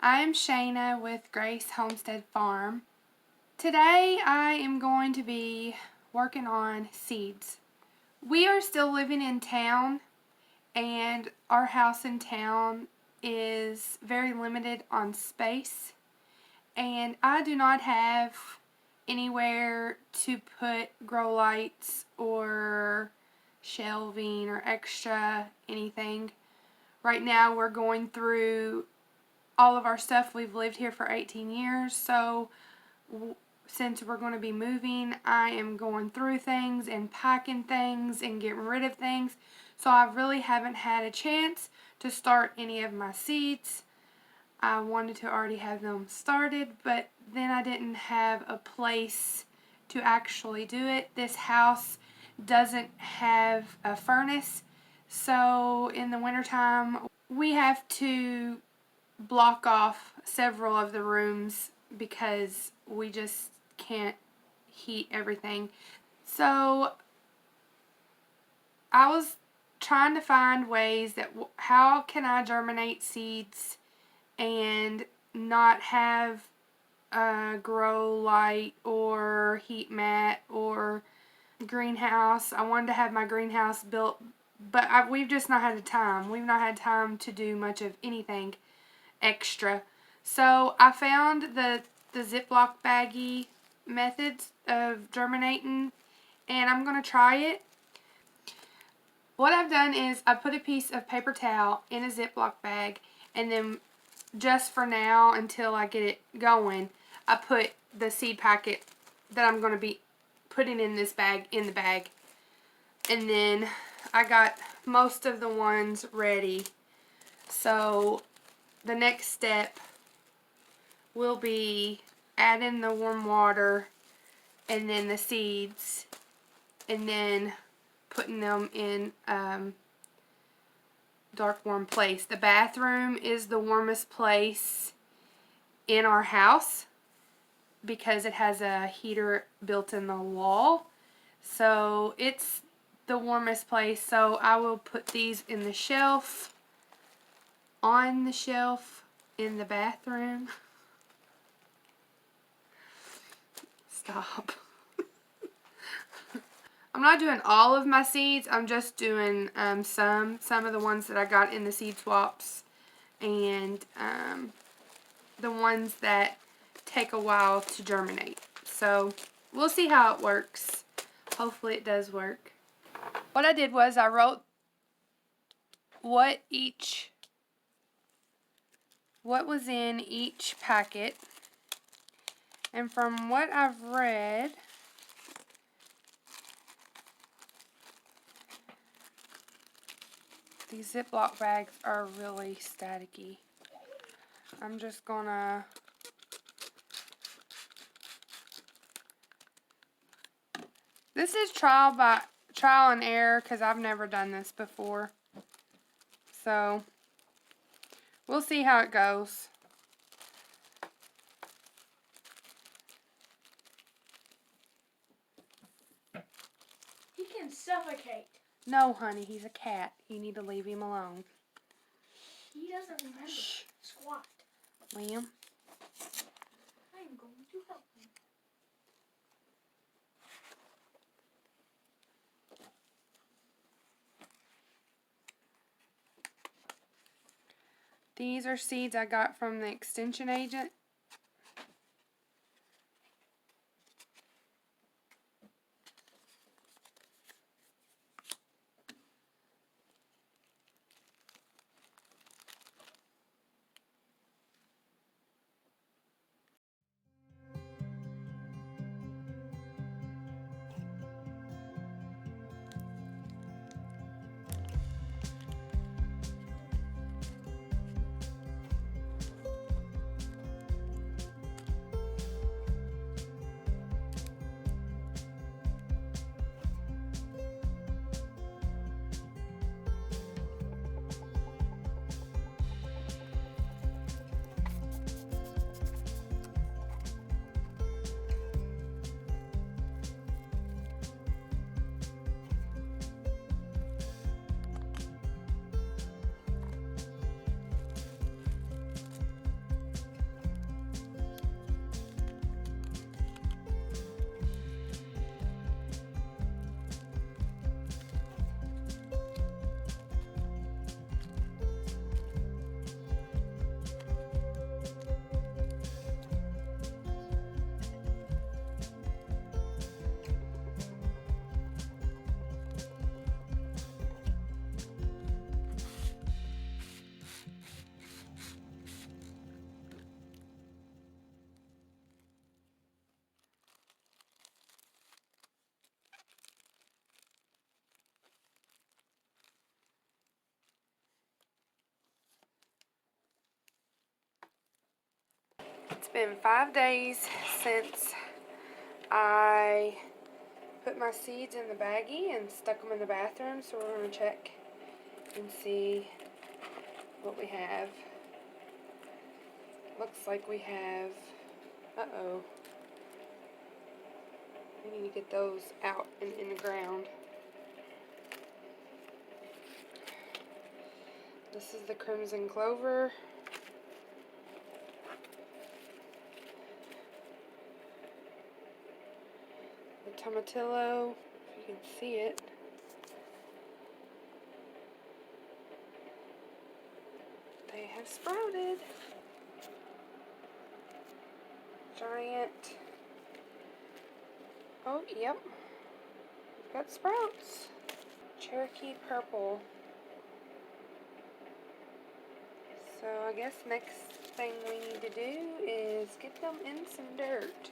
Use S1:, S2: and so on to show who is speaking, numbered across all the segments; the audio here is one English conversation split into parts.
S1: I am Shaina with Grace Homestead Farm. Today I am going to be working on seeds. We are still living in town, and our house in town is very limited on space, and I do not have anywhere to put grow lights or shelving or extra anything. Right now we're going through all of our stuff. We've lived here for 18 years, so since we're going to be moving, I am going through things and packing things and getting rid of things, so I really haven't had a chance to start any of my seeds. I wanted to already have them started, but then I didn't have a place to actually do it. This house doesn't have a furnace, so in the wintertime we have to block off several of the rooms because we just can't heat everything. So I was trying to find ways that how can I germinate seeds and not have a grow light or heat mat or greenhouse. I wanted to have my greenhouse built, but we've just not had the time. We've not had time to do much of anything extra. So I found the Ziploc baggie methods of germinating, and I'm going to try it. What I've done is I put a piece of paper towel in a Ziploc bag, and then just for now until I get it going, I put the seed packet that I'm going to be putting in this bag in the bag. And then I got most of the ones ready. So the next step will be adding the warm water and then the seeds, and then putting them in dark warm place. The bathroom is the warmest place in our house because it has a heater built in the wall, so it's the warmest place. So I will put these in the shelf, on the shelf in the bathroom. Stop. I'm not doing all of my seeds. I'm just doing some of the ones that I got in the seed swaps, and the ones that take a while to germinate. So we'll see how it works. Hopefully it does work. What I did was I wrote what was in each packet, and from what I've read, these Ziploc bags are really staticky. I'm just gonna this is trial and error because I've never done this before. So we'll see how it goes.
S2: He can suffocate.
S1: No, honey, he's a cat. You need to leave him alone.
S2: He doesn't remember. Shh. Squat.
S1: Liam.
S2: I am going to help him.
S1: These are seeds I got from the extension agent. been 5 days since I put my seeds in the baggie and stuck them in the bathroom, so we're going to check and see what we have. Looks like we have, uh-oh, we need to get those out and in the ground. This is the crimson clover. The tomatillo, if you can see it. They have sprouted. Giant. Oh, yep. We've got sprouts. Cherokee purple. So I guess next thing we need to do is get them in some dirt.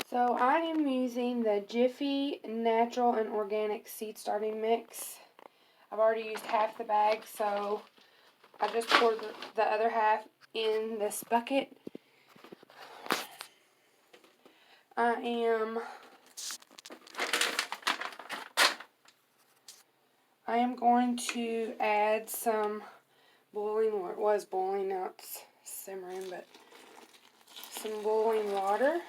S1: So I am using the Jiffy natural and organic seed starting mix. I've already used half the bag, so I just poured the other half in this bucket. I am going to add some boiling, or it was boiling, now it's simmering, but some boiling water.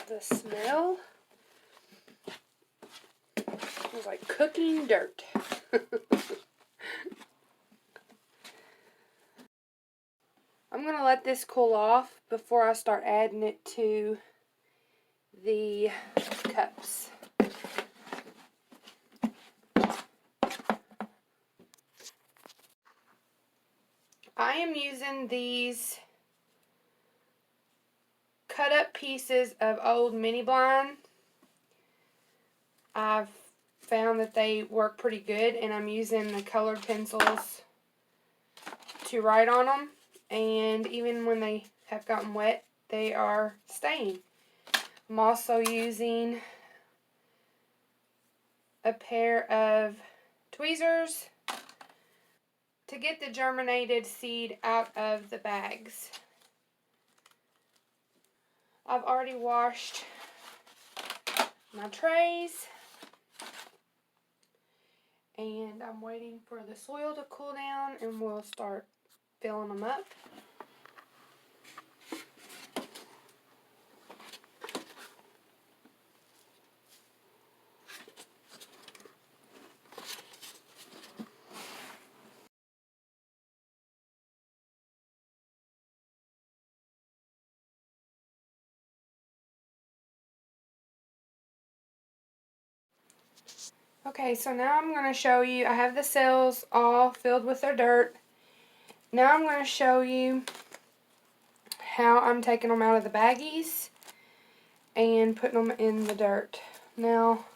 S1: The smell is like cooking dirt. I'm going to let this cool off before I start adding it to the cups. I am using these cut up pieces of old mini blind. I've found that they work pretty good, and I'm using the colored pencils to write on them, and even when they have gotten wet, they are staying. I'm also using a pair of tweezers to get the germinated seed out of the bags. I've already washed my trays, and I'm waiting for the soil to cool down, and we'll start filling them up. Okay, so now I'm going to show you, I have the cells all filled with their dirt. Now I'm going to show you how I'm taking them out of the baggies and putting them in the dirt. Now,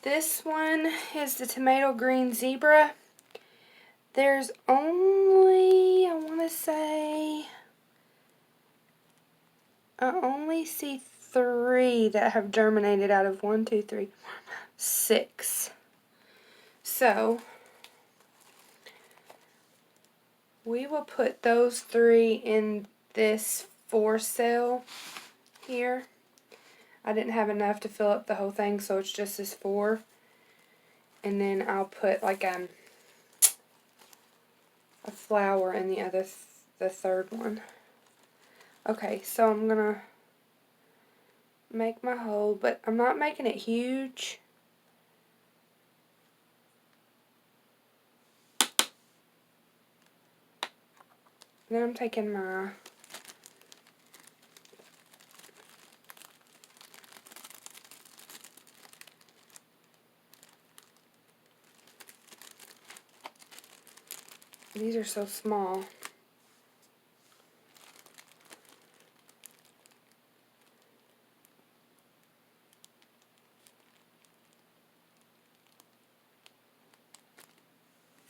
S1: this one is the tomato green zebra. There's only, I want to say, I only see 3 that have germinated out of 1, 2, 3, 4, 6. So, we will put those 3 in this 4 cell here. I didn't have enough to fill up the whole thing, so it's just this 4. And then I'll put like a flower in the third one. Okay, so I'm gonna make my hole, but I'm not making it huge. Then I'm taking my these are so small.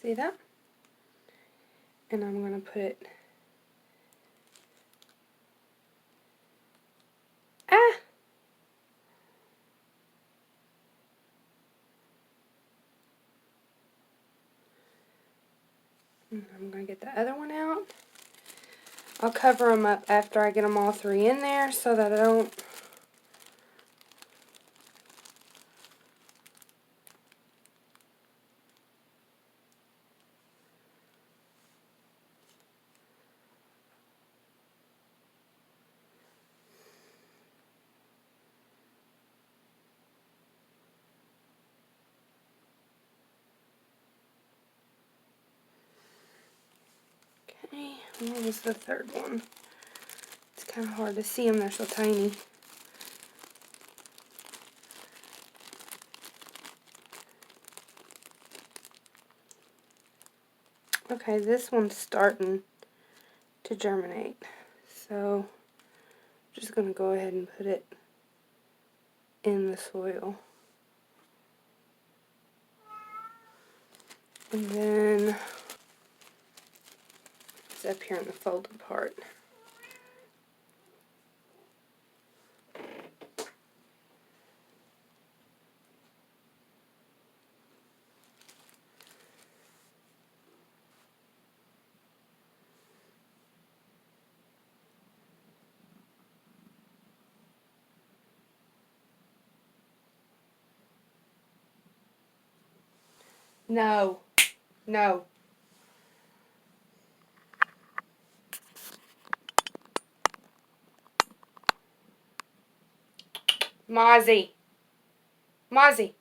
S1: See that? And I'm going to put it... Ah! I'm going to get the other one out. I'll cover them up after I get them all three in there so that I don't... Okay, what was the third one? It's kind of hard to see them, they're so tiny. Okay, this one's starting to germinate. So, I'm just going to go ahead and put it in the soil. And then it's up here in the folded part. No. No. Mozzie. Mozzie.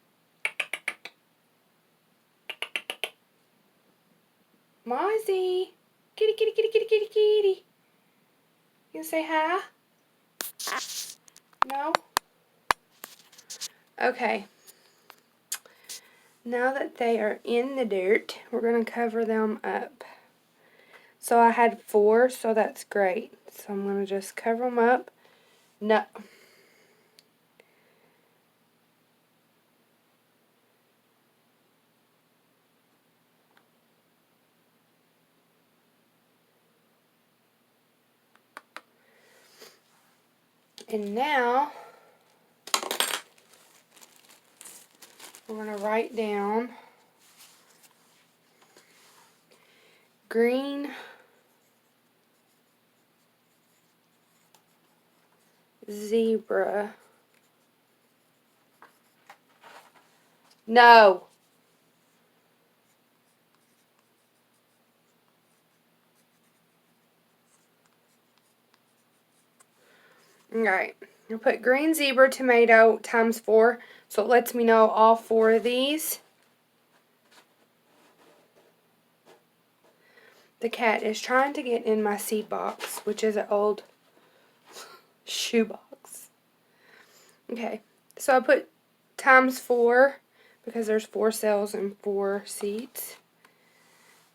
S1: Mozzie. Kitty, kitty, kitty, kitty, kitty, kitty. You say hi? No? Okay. Now that they are in the dirt, we're going to cover them up. So I had 4, so that's great. So I'm going to just cover them up. No. And now, we're going to write down green zebra. No. Alright. I'll put green zebra tomato times 4. So it lets me know all 4 of these. The cat is trying to get in my seed box, which is an old shoe box. Okay. So I put times 4 because there's 4 cells and 4 seeds.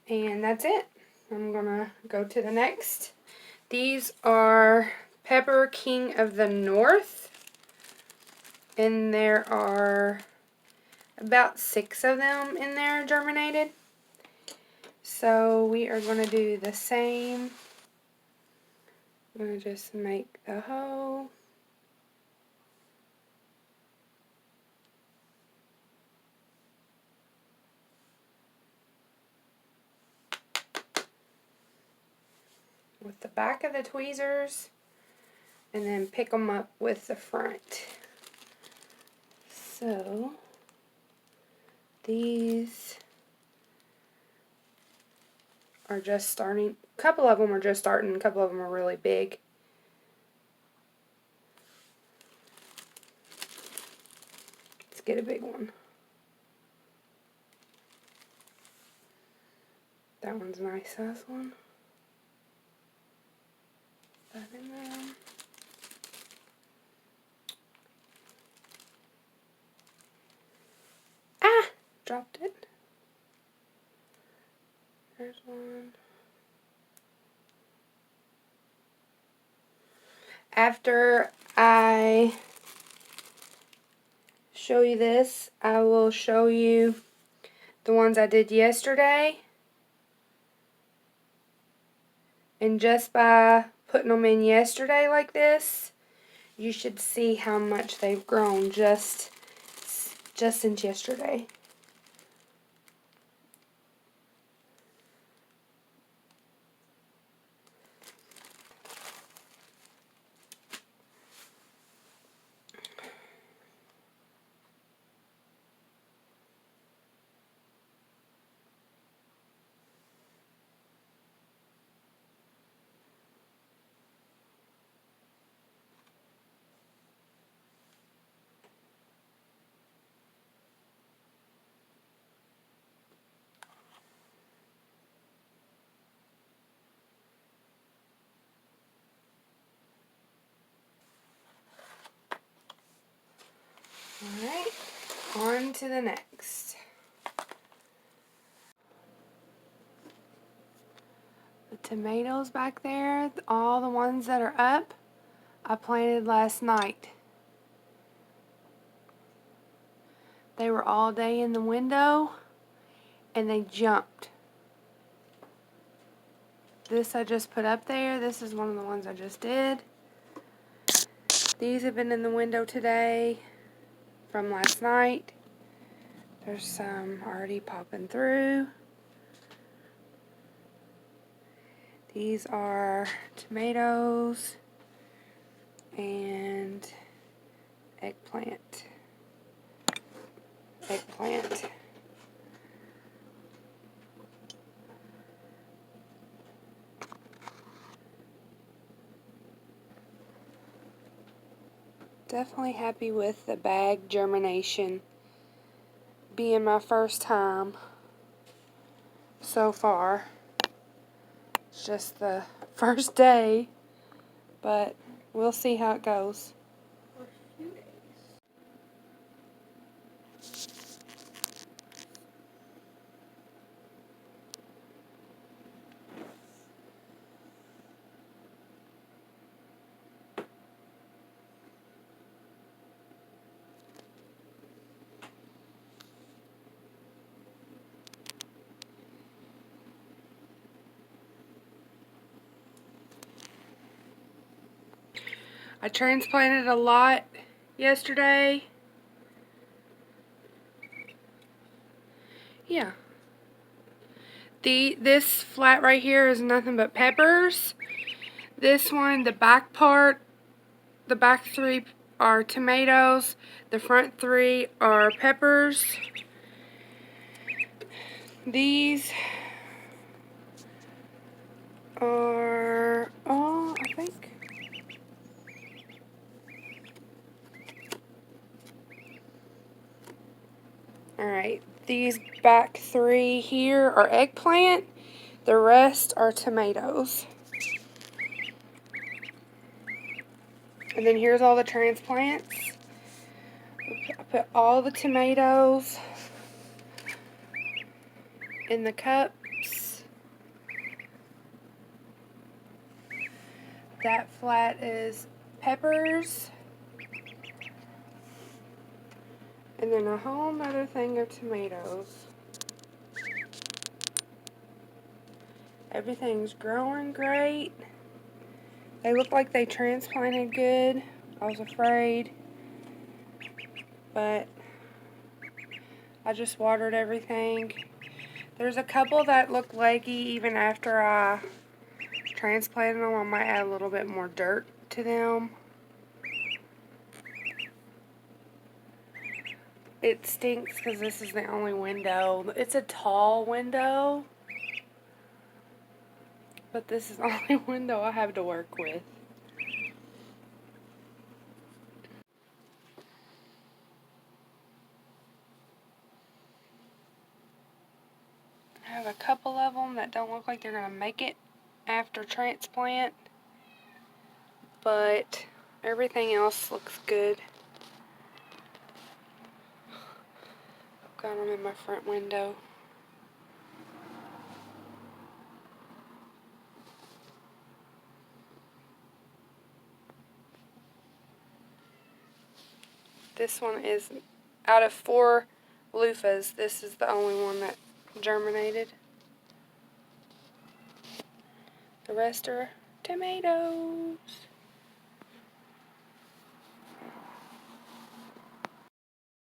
S1: And that's it. I'm going to go to the next. These are Pepper King of the North. And there are about 6 of them in there germinated. So we are going to do the same. I'm going to just make the hole. With the back of the tweezers, and then pick them up with the front. So these are just starting. A couple of them are just starting, a couple of them are really big. Let's get a big one. That one's a nice size one. That in there. Ah! Dropped it. There's one. After I show you this, I will show you the ones I did yesterday. And just by putting them in yesterday like this, you should see how much they've grown just since yesterday. Alright, on to the next. The tomatoes back there, all the ones that are up, I planted last night. They were all day in the window and they jumped. This I just put up there. This is one of the ones I just did. These have been in the window today from last night. There's some already popping through. These are tomatoes and eggplant. Definitely happy with the bag germination. Being my first time so far. It's just the first day, but we'll see how it goes.
S2: For a few days.
S1: I transplanted a lot yesterday. Yeah. This flat right here is nothing but peppers. This one, the back part, the back 3 are tomatoes. The front 3 are peppers. These are all, I think. Alright, these back 3 here are eggplant. The rest are tomatoes. And then here's all the transplants. I put all the tomatoes in the cups. That flat is peppers. And then a whole nother thing of tomatoes. Everything's growing great. They look like they transplanted good. I was afraid. But I just watered everything. There's a couple that look leggy even after I transplanted them. I might add a little bit more dirt to them. It stinks because this is the only window. It's a tall window, but this is the only window I have to work with. I have a couple of them that don't look like they're going to make it after transplant, but everything else looks good. I've got them in my front window. This one is, out of 4 loofahs, this is the only one that germinated. The rest are tomatoes.